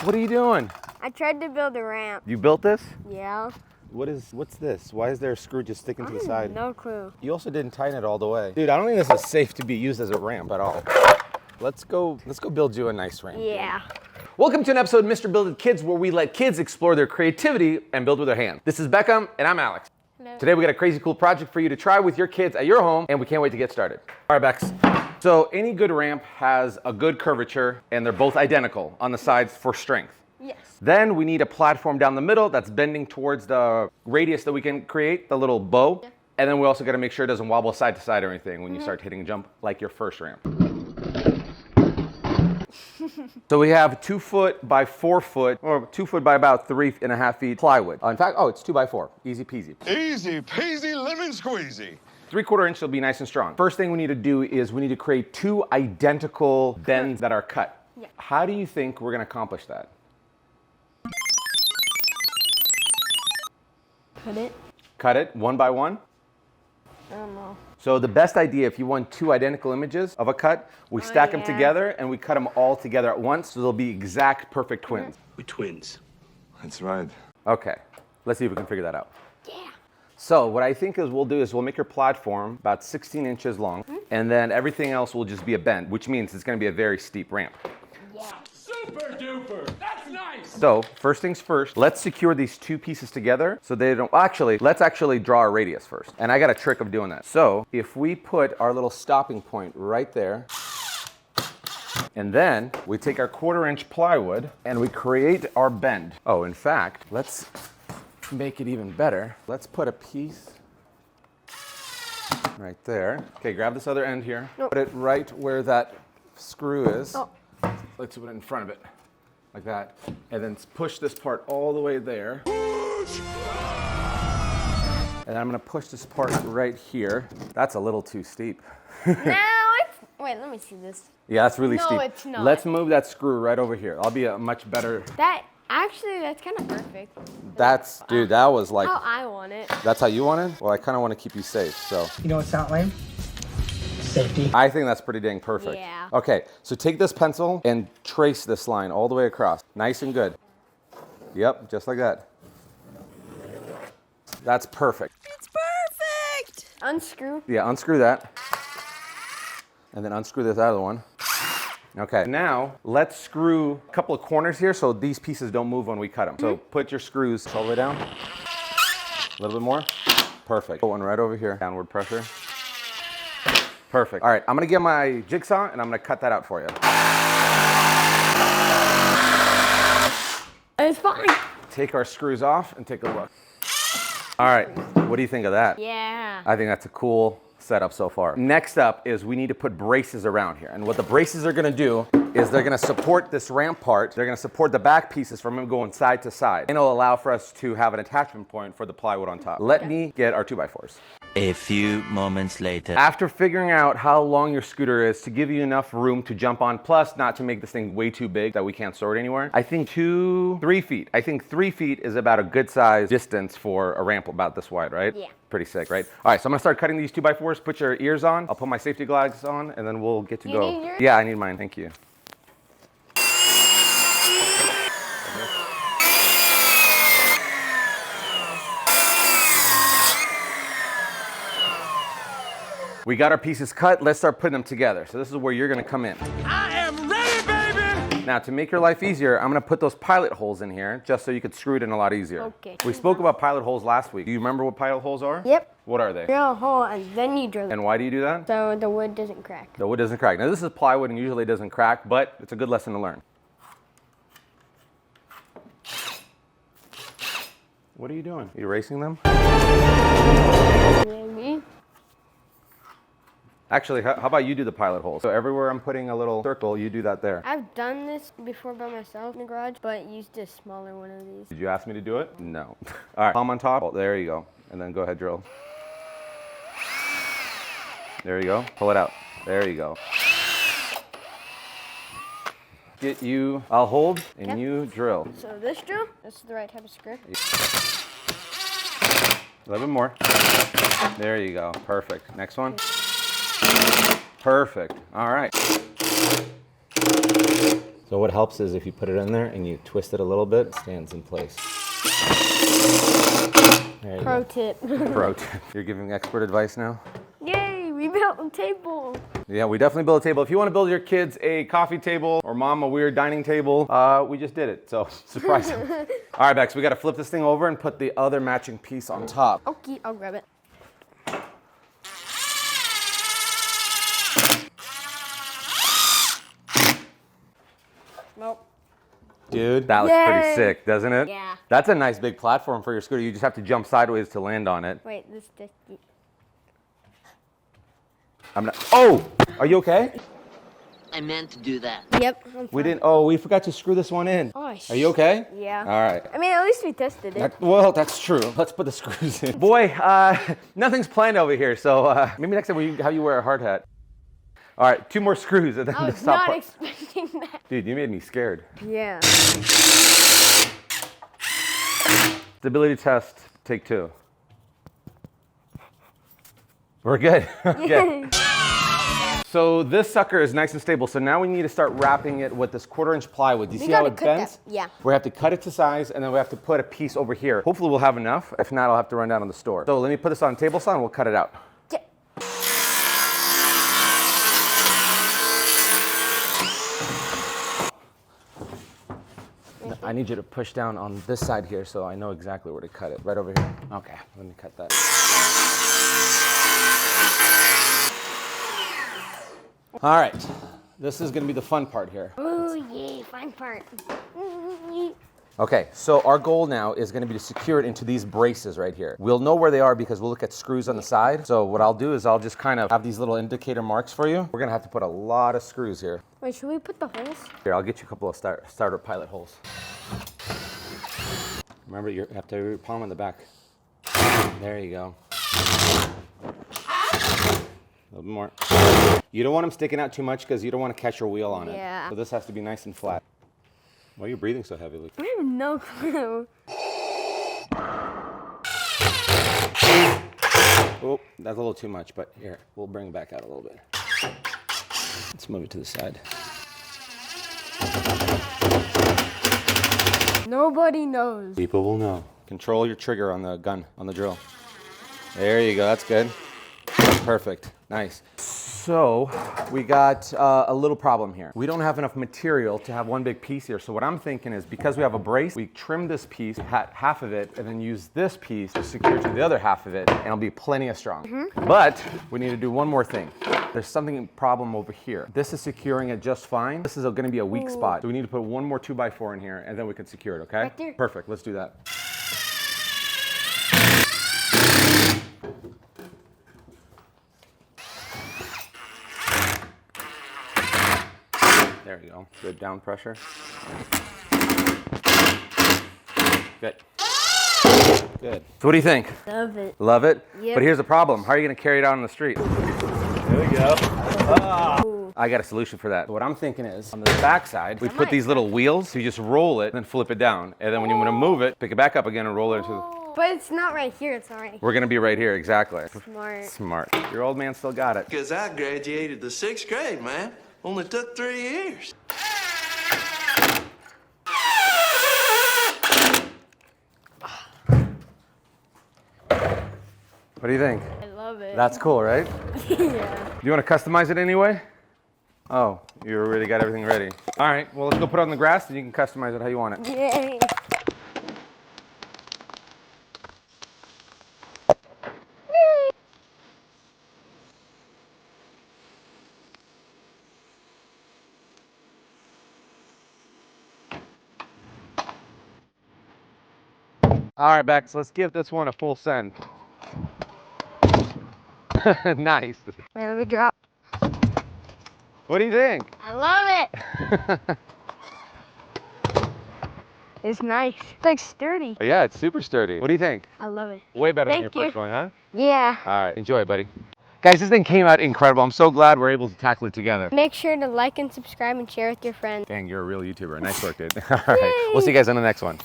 What are you doing? I tried to build a ramp. You built this? Yeah. What's this? Why is there a screw just sticking to the side? No clue. You also didn't tighten it all the way. Dude, I don't think this is safe to be used as a ramp at all. Let's go build you a nice ramp. Yeah. Welcome to an episode of Mr. Build It Kids, where we let kids explore their creativity and build with their hands. This is Beckham, and I'm Alex. Hello. Today we got a crazy cool project for you to try with your kids at your home, and we can't wait to get started. All right, Bex. So any good ramp has a good curvature, and they're both identical on the sides for strength. Yes. Then we need a platform down the middle that's bending towards the radius that we can create, the little bow. Yeah. And then we also got to make sure it doesn't wobble side to side or anything when you start hitting a jump like your first ramp. So we have 2 foot by 4 foot, or 2 foot by about 3.5 feet plywood. In fact, it's 2 by 4, easy peasy. Easy peasy lemon squeezy. 3/4 inch will be nice and strong. First thing we need to do is we need to create 2 identical bends that are cut. Yeah. How do you think we're gonna accomplish that? Cut it 1 by 1? I don't know. So the best idea, if you want 2 identical images of a cut, we stack them yeah. together and we cut them all together at once, so they'll be exact perfect twins. We twins. That's right. Okay, let's see if we can figure that out. Yeah. So what I think is we'll make your platform about 16 inches long, and then everything else will just be a bend, which means it's gonna be a very steep ramp. Yeah. Super duper! That's nice! So first things first, let's secure these 2 pieces together so they don't, let's actually draw a radius first. And I got a trick of doing that. So if we put our little stopping point right there, and then we take our 1/4 inch plywood and we create our bend. Oh, in fact, let's make it even better. Let's put a piece right there. Okay, grab this other end here. Nope. Put it right where that screw is. Oh. Let's put it in front of it, like that. And then push this part all the way there. And I'm gonna push this part right here. That's a little too steep. Wait, let me see this. Yeah, that's really No, steep. it's not. Let's move that screw right over here. I'll be a much better. That's kind of perfect. Dude, that was like, How I want it. that's how you want it? Well, I kind of want to keep you safe, so. You know what's not lame? Safety. I think that's pretty dang perfect. Yeah. Okay, so take this pencil and trace this line all the way across. Nice and good. Yep, just like that. That's perfect. It's perfect! Unscrew. Yeah, unscrew that. And then unscrew this other one. Okay, now let's screw a couple of corners here so these pieces don't move when we cut them. So put your screws all the way down. A little bit more. Perfect. Put one right over here. Downward pressure. Perfect. All right, I'm gonna get my jigsaw and I'm gonna cut that out for you. It's fine. Take our screws off and take a look. All right, what do you think of that? Yeah. I think that's a cool setup so far. Next up is we need to put braces around here. And what the braces are gonna do is they're gonna support this ramp part. They're gonna support the back pieces from them going side to side. And it'll allow for us to have an attachment point for the plywood on top. Let me get our 2x4s. A few moments later. After figuring out how long your scooter is to give you enough room to jump on, plus not to make this thing way too big that we can't store it anywhere, I think 3 feet. I think 3 feet is about a good size distance for a ramp about this wide, right? Yeah. Pretty sick, right? All right, so I'm gonna start cutting these 2x4s. Put your ears on. I'll put my safety glasses on, and then we'll get to You go. need yours? Yeah, I need mine. Thank you. We got our pieces cut. Let's start putting them together. So this is where you're gonna come in. I am ready, baby! Now, to make your life easier, I'm gonna put those pilot holes in here just so you could screw it in a lot easier. Okay. We spoke about pilot holes last week. Do you remember what pilot holes are? Yep. What are they? Drill a hole and then you drill it. And why do you do that? So the wood doesn't crack. The wood doesn't crack. Now, this is plywood and usually it doesn't crack, but it's a good lesson to learn. What are you doing? Are you erasing them? Maybe. Actually, how about you do the pilot holes? So everywhere I'm putting a little circle, you do that there. I've done this before by myself in the garage, but used a smaller one of these. Did you ask me to do it? No. All right, palm on top. Oh, there you go. And then go ahead, drill. There you go. Pull it out. There you go. Get you, I'll hold, and Yep. you drill. So this drill, this is the right type of screw. A little bit more. There you go. Perfect. Next one. Perfect. All right. So what helps is if you put it in there and you twist it a little bit, it stands in place. There you Pro go. tip. Pro tip. You're giving expert advice now? Yay, we built a table. Yeah, we definitely built a table. If you want to build your kids a coffee table or mom a weird dining table, we just did it. So surprise them. All right, Bex, we got to flip this thing over and put the other matching piece on top. Okay, I'll grab it. Nope. Dude, that looks pretty Yay. sick, doesn't it? Yeah. That's a nice big platform for your scooter. You just have to jump sideways to land on it. Wait, this. Oh, are you okay? I meant to do that. Yep. I'm We fine. didn't. Oh, we forgot to screw this one in. Oh, Are you okay? Yeah. All right. I mean, at least we tested it. Well, that's true. Let's put the screws in. Boy, nothing's planned over here, so maybe next time we have you wear a hard hat. All right, 2 more screws and then I the was stop not part. expecting that. Dude, you made me scared. Yeah. Stability test, take 2. We're good. Okay. So this sucker is nice and stable. So now we need to start wrapping it with this 1/4-inch plywood. Do you see how gotta it cut that- bends? yeah. We have to cut it to size, and then we have to put a piece over here. Hopefully we'll have enough. If not, I'll have to run down to the store. So let me put this on a table saw and we'll cut it out. Yeah. I need you to push down on this side here so I know exactly where to cut it. Right over here. Okay, let me cut that. All right, this is gonna be the fun part here. Ooh, yay, fun part. Okay, so our goal now is gonna be to secure it into these braces right here. We'll know where they are because we'll look at screws on the side. So what I'll do is I'll just kind of have these little indicator marks for you. We're gonna have to put a lot of screws here. Wait, should we put the holes? Here, I'll get you a couple of starter pilot holes. Remember, you have to have your palm on the back. There you go. A little bit more. You don't want them sticking out too much because you don't want to catch your wheel on it. Yeah. So this has to be nice and flat. Why are you breathing so heavily? I have no clue. Oh, that's a little too much, but here, we'll bring it back out a little bit. Let's move it to the side. Nobody knows. People will know. Control your trigger on the gun, on the drill. There you go, that's good. Perfect, nice. So we got a little problem here. We don't have enough material to have one big piece here. So what I'm thinking is because we have a brace, we trim this piece, half of it, and then use this piece to secure to the other half of it, and it'll be plenty of strong. But we need to do one more thing. There's something problem over here. This is securing it just fine. This is gonna be a weak spot. So we need to put one more 2x4 in here, and then we can secure it, okay? Right there. Perfect, let's do that. There we go. Good down pressure. Good. Good. So what do you think? Love it. Love it? Yep. But here's the problem. How are you going to carry it out on the street? There we go. I got a solution for that. What I'm thinking is, on the back side, we put these little wheels. So you just roll it, then flip it down. And then when you want to move it, pick it back up again and roll it into... But it's not right here, it's not right here. We're going to be right here, exactly. Smart. Smart. Your old man still got it. Because I graduated the 6th grade, man. Only took 3 years. What do you think? I love it. That's cool, right? Yeah. Do you want to customize it anyway? Oh, you already got everything ready. All right, well, let's go put it on the grass and you can customize it how you want it. Yay. All right, Bex, let's give this one a full send. Nice. Wait, let me drop. What do you think? I love it. It's nice. It's like sturdy. Yeah, it's super sturdy. What do you think? I love it. Way better than Thank your you. first one, huh? Yeah. All right, enjoy, buddy. Guys, this thing came out incredible. I'm so glad we're able to tackle it together. Make sure to like and subscribe and share with your friends. Dang, you're a real YouTuber. Nice work, dude. All right, we'll see you guys on the next one.